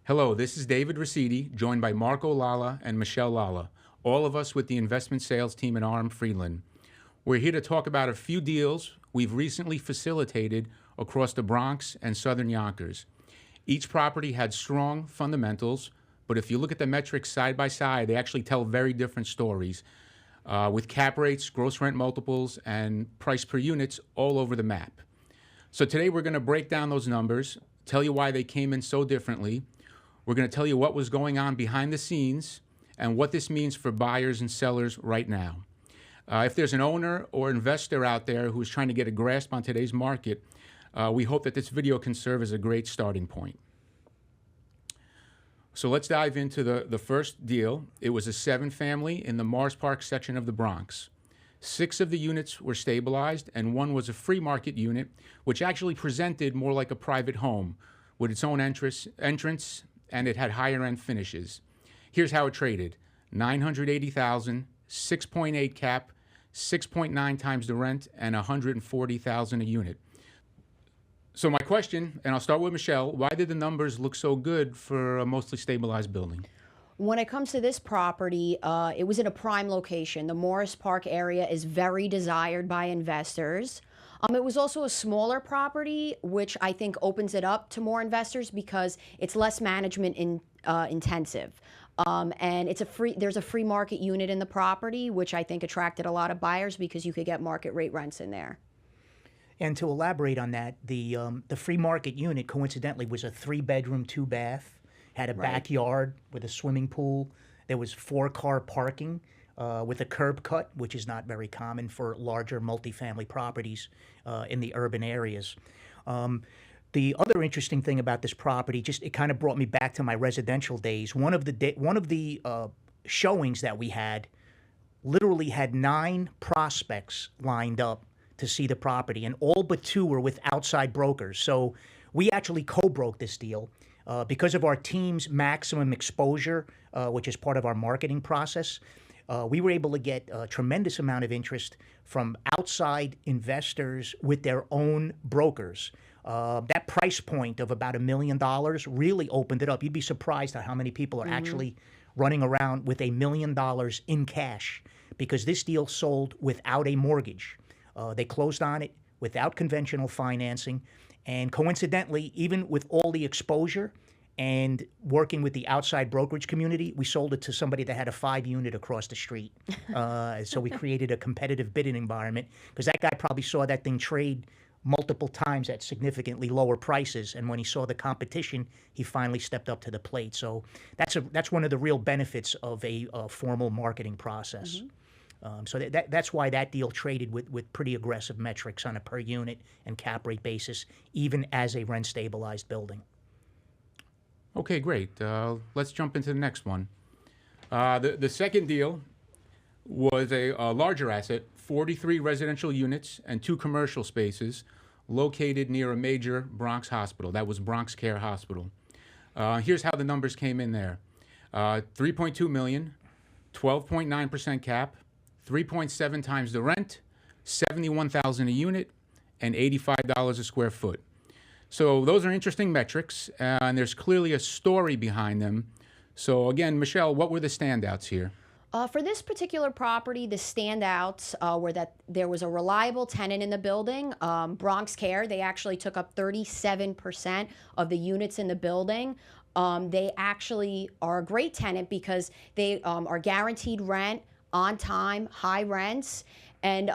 Hello, this is David Raciti, joined by Marco Lala and Michelle Lala, all of us with the investment sales team at RM Friedland. We're here to talk about a few deals we've recently facilitated across the Bronx and southern Yonkers. Each property had strong fundamentals, but if you look at the metrics side by side, they actually tell very different stories, with cap rates, gross rent multiples, and price per units all over the map. So today we're going to break down those numbers, tell you why they came in so differently. We're going to tell you what was going on behind the scenes and what this means for buyers and sellers right now. If there's an owner or investor out there who's trying to get a grasp on today's market, we hope that this video can serve as a great starting point. So let's dive into the first deal. It was a 7-family in the Mars Park section of the Bronx. 6 of the units were stabilized, and 1 was a free market unit, which actually presented more like a private home with its own entrance, and it had higher end finishes. Here's how it traded: $980,000, 6.8 cap, 6.9 times the rent, and $140,000 a unit. So my question, and I'll start with Michelle, why did the numbers look so good for a mostly stabilized building? When it comes to this property, it was in a prime location. The Morris Park area is very desired by investors. It was also a smaller property, which I think opens it up to more investors because it's less management intensive. And there's a free market unit in the property, which I think attracted a lot of buyers because you could get market rate rents in there. And to elaborate on that, the free market unit coincidentally was a 3-bedroom, 2-bath, had a backyard with a swimming pool. There was 4-car parking with a curb cut, which is not very common for larger multifamily properties in the urban areas. The other interesting thing about this property, it kind of brought me back to my residential days. One of the showings that we had literally had 9 prospects lined up to see the property, and all but 2 were with outside brokers. So we actually co-broke this deal because of our team's maximum exposure, which is part of our marketing process. We were able to get a tremendous amount of interest from outside investors with their own brokers. That price point of about $1 million really opened it up. You'd be surprised at how many people are actually running around with $1 million in cash, because this deal sold without a mortgage. They closed on it without conventional financing. And coincidentally, even with all the exposure and working with the outside brokerage community, we sold it to somebody that had a 5-unit across the street. So we created a competitive bidding environment, because that guy probably saw that thing trade multiple times at significantly lower prices. And when he saw the competition, he finally stepped up to the plate. So that's one of the real benefits of a formal marketing process. So that's why that deal traded with pretty aggressive metrics on a per unit and cap rate basis, even as a rent stabilized building. Okay, great. Let's jump into the next one. The second deal was a larger asset, 43 residential units and 2 commercial spaces located near a major Bronx hospital. That was Bronx Care Hospital. Here's how the numbers came in there. $3.2 million, 12.9% cap, 3.7 times the rent, $71,000 a unit, and $85 a square foot. So those are interesting metrics, and there's clearly a story behind them. So again, Michelle, what were the standouts here? For this particular property, the standouts were that there was a reliable tenant in the building, Bronx Care. They actually took up 37% of the units in the building. They actually are a great tenant because they are guaranteed rent, on time, high rents. And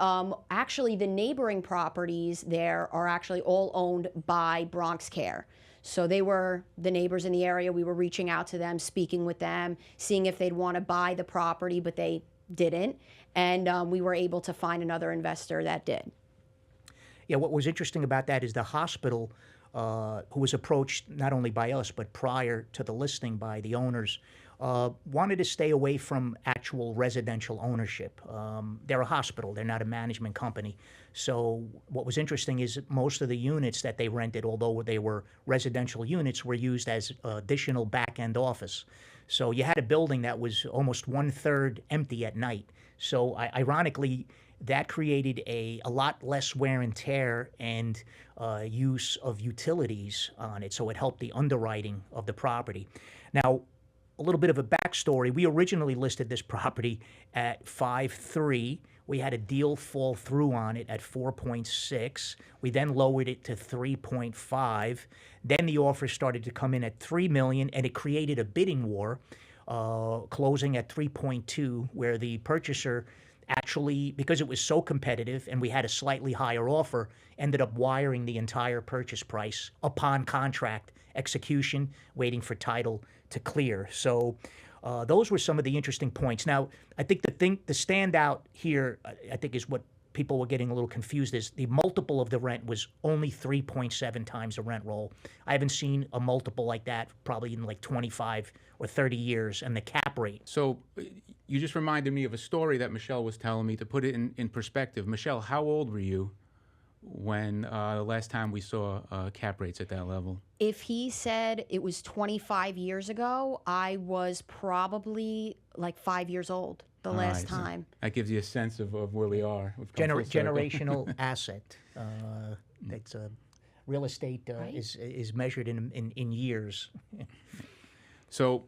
actually, the neighboring properties there are actually all owned by Bronx Care. So they were the neighbors in the area. We were reaching out to them, speaking with them, seeing if they'd want to buy the property, but they didn't. And we were able to find another investor that did. Yeah, what was interesting about that is the hospital, who was approached not only by us, but prior to the listing by the owners, wanted to stay away from actual residential ownership. They're a hospital, they're not a management company. So what was interesting is most of the units that they rented, although they were residential units, were used as additional back-end office. So you had a building that was almost 1/3 empty at night. So ironically, that created a lot less wear and tear and use of utilities on it. So it helped the underwriting of the property. Now, a little bit of a backstory. We originally listed this property at 5.3. We had a deal fall through on it at 4.6. We then lowered it to 3.5. Then the offer started to come in at $3 million, and it created a bidding war, closing at 3.2, where the purchaser actually, because it was so competitive and we had a slightly higher offer, ended up wiring the entire purchase price upon contract execution, waiting for title to clear. So those were some of the interesting points. Now, I think the standout here, I think, is what people were getting a little confused, is the multiple of the rent was only 3.7 times the rent roll. I haven't seen a multiple like that probably in like 25 or 30 years, and the cap rate. So you just reminded me of a story that Michelle was telling me. To put it in perspective, Michelle, how old were you when the last time we saw cap rates at that level? If he said it was 25 years ago, I was probably like 5 years old the last time. That gives you a sense of where we are. We've come full circle. Generational asset. That's real estate Right. is measured in years. So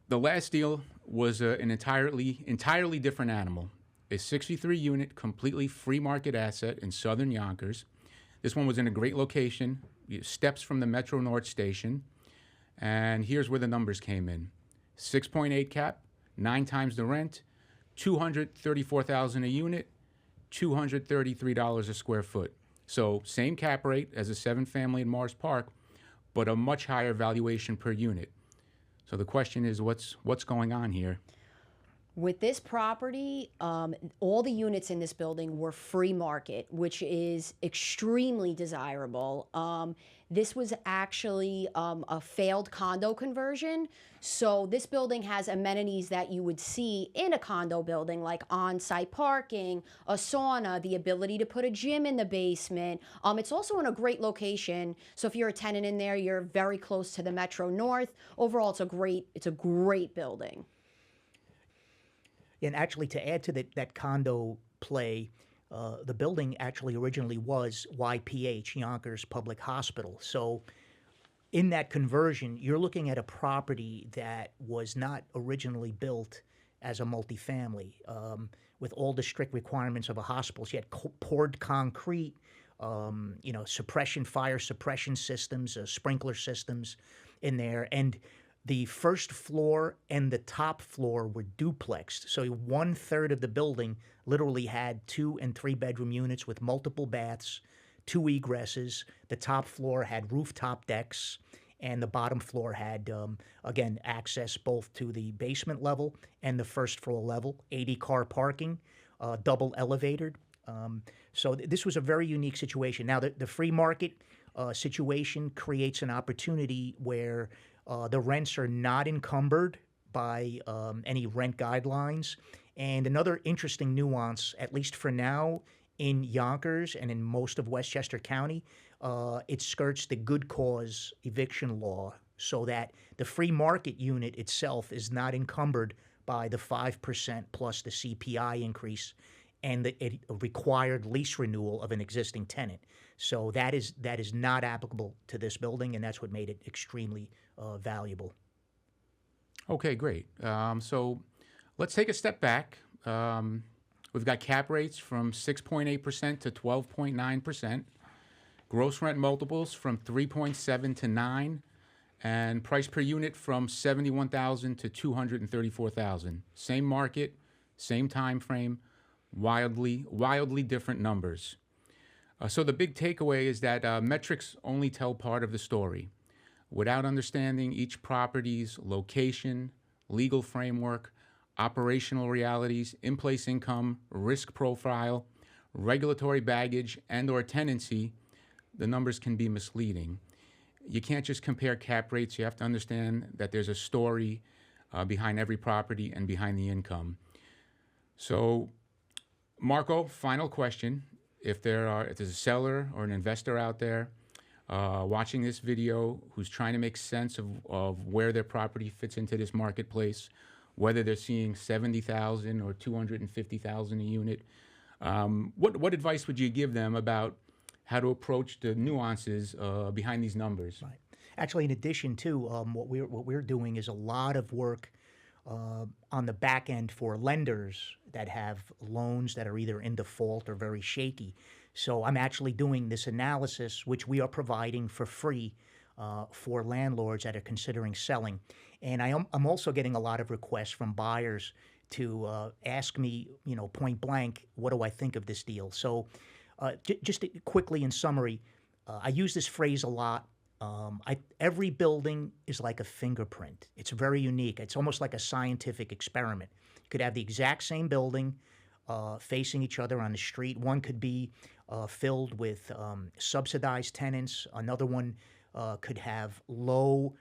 the last deal was an entirely different animal. A 63-unit, completely free market asset in southern Yonkers. This one was in a great location, steps from the Metro North station. And here's where the numbers came in. 6.8 cap, 9 times the rent, $234,000 a unit, $233 a square foot. So same cap rate as a 7-family in Morris Park, but a much higher valuation per unit. So the question is, what's going on here? With this property, all the units in this building were free market, which is extremely desirable. This was actually a failed condo conversion. So this building has amenities that you would see in a condo building, like on-site parking, a sauna, the ability to put a gym in the basement. It's also in a great location. So if you're a tenant in there, you're very close to the Metro North. Overall, it's a great building. And actually, to add to that condo play, the building actually originally was YPH, Yonkers Public Hospital. So in that conversion, you're looking at a property that was not originally built as a multifamily, with all the strict requirements of a hospital. So you had poured concrete, fire suppression systems, sprinkler systems in there. And the first floor and the top floor were duplexed. So 1/3 of the building literally had 2 and 3 bedroom units with multiple baths, 2 egresses. The top floor had rooftop decks, and the bottom floor had, again, access both to the basement level and the first floor level, 80-car parking, double elevated. So this was a very unique situation. Now, the free market situation creates an opportunity where the rents are not encumbered by any rent guidelines. And another interesting nuance, at least for now, in Yonkers and in most of Westchester County, it skirts the good cause eviction law, so that the free market unit itself is not encumbered by the 5% plus the CPI increase and the required lease renewal of an existing tenant. So that is not applicable to this building, and that's what made it extremely valuable. Okay, great. So let's take a step back. We've got cap rates from 6.8% to 12.9%, gross rent multiples from 3.7 to 9, and price per unit from $71,000 to $234,000. Same market, same time frame, wildly different numbers. So the big takeaway is that metrics only tell part of the story. Without understanding each property's location, legal framework, operational realities, in-place income, risk profile, regulatory baggage, and/or tenancy, the numbers can be misleading. You can't just compare cap rates. You have to understand that there's a story behind every property and behind the income. So, Marco, final question. If there's a seller or an investor out there watching this video who's trying to make sense of where their property fits into this marketplace, whether they're seeing $70,000 or $250,000 a unit, What advice would you give them about how to approach the nuances behind these numbers? Right. Actually, in addition to what we're doing is a lot of work on the back end for lenders that have loans that are either in default or very shaky. So I'm actually doing this analysis, which we are providing for free for landlords that are considering selling. And I'm also getting a lot of requests from buyers to ask me, point blank, what do I think of this deal? So just quickly in summary, I use this phrase a lot. Every building is like a fingerprint. It's very unique. It's almost like a scientific experiment. You could have the exact same building facing each other on the street. One could be filled with subsidized tenants. Another one could have low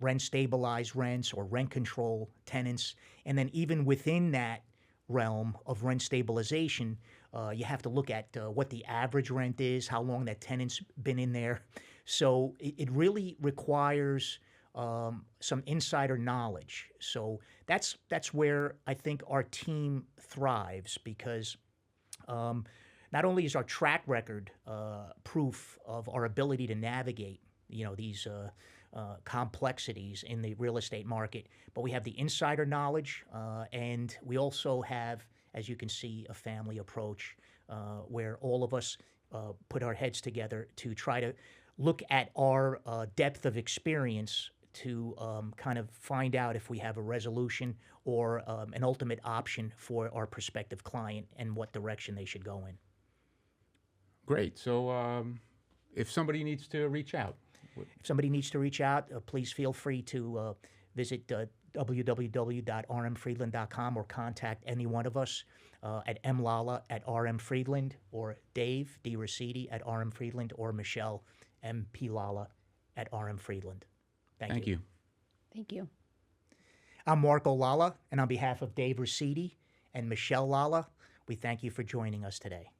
rent stabilized rents or rent control tenants. And then even within that realm of rent stabilization, you have to look at what the average rent is, how long that tenant's been in there. So it really requires some insider knowledge. So that's where I think our team thrives, because not only is our track record proof of our ability to navigate, these complexities in the real estate market, but we have the insider knowledge, and we also have, as you can see, a family approach where all of us put our heads together to try to look at our depth of experience to kind of find out if we have a resolution or an ultimate option for our prospective client and what direction they should go in. Great. So if somebody needs to reach out. If somebody needs to reach out, please feel free to visit www.rmfriedland.com or contact any one of us at mlala at RM Friedland, or Dave D. Raciti at RM Friedland, or Michelle M.P. Lala at RM Friedland. Thank you. Thank you. I'm Marco Lala, and on behalf of Dave Raciti and Michelle Lala, we thank you for joining us today.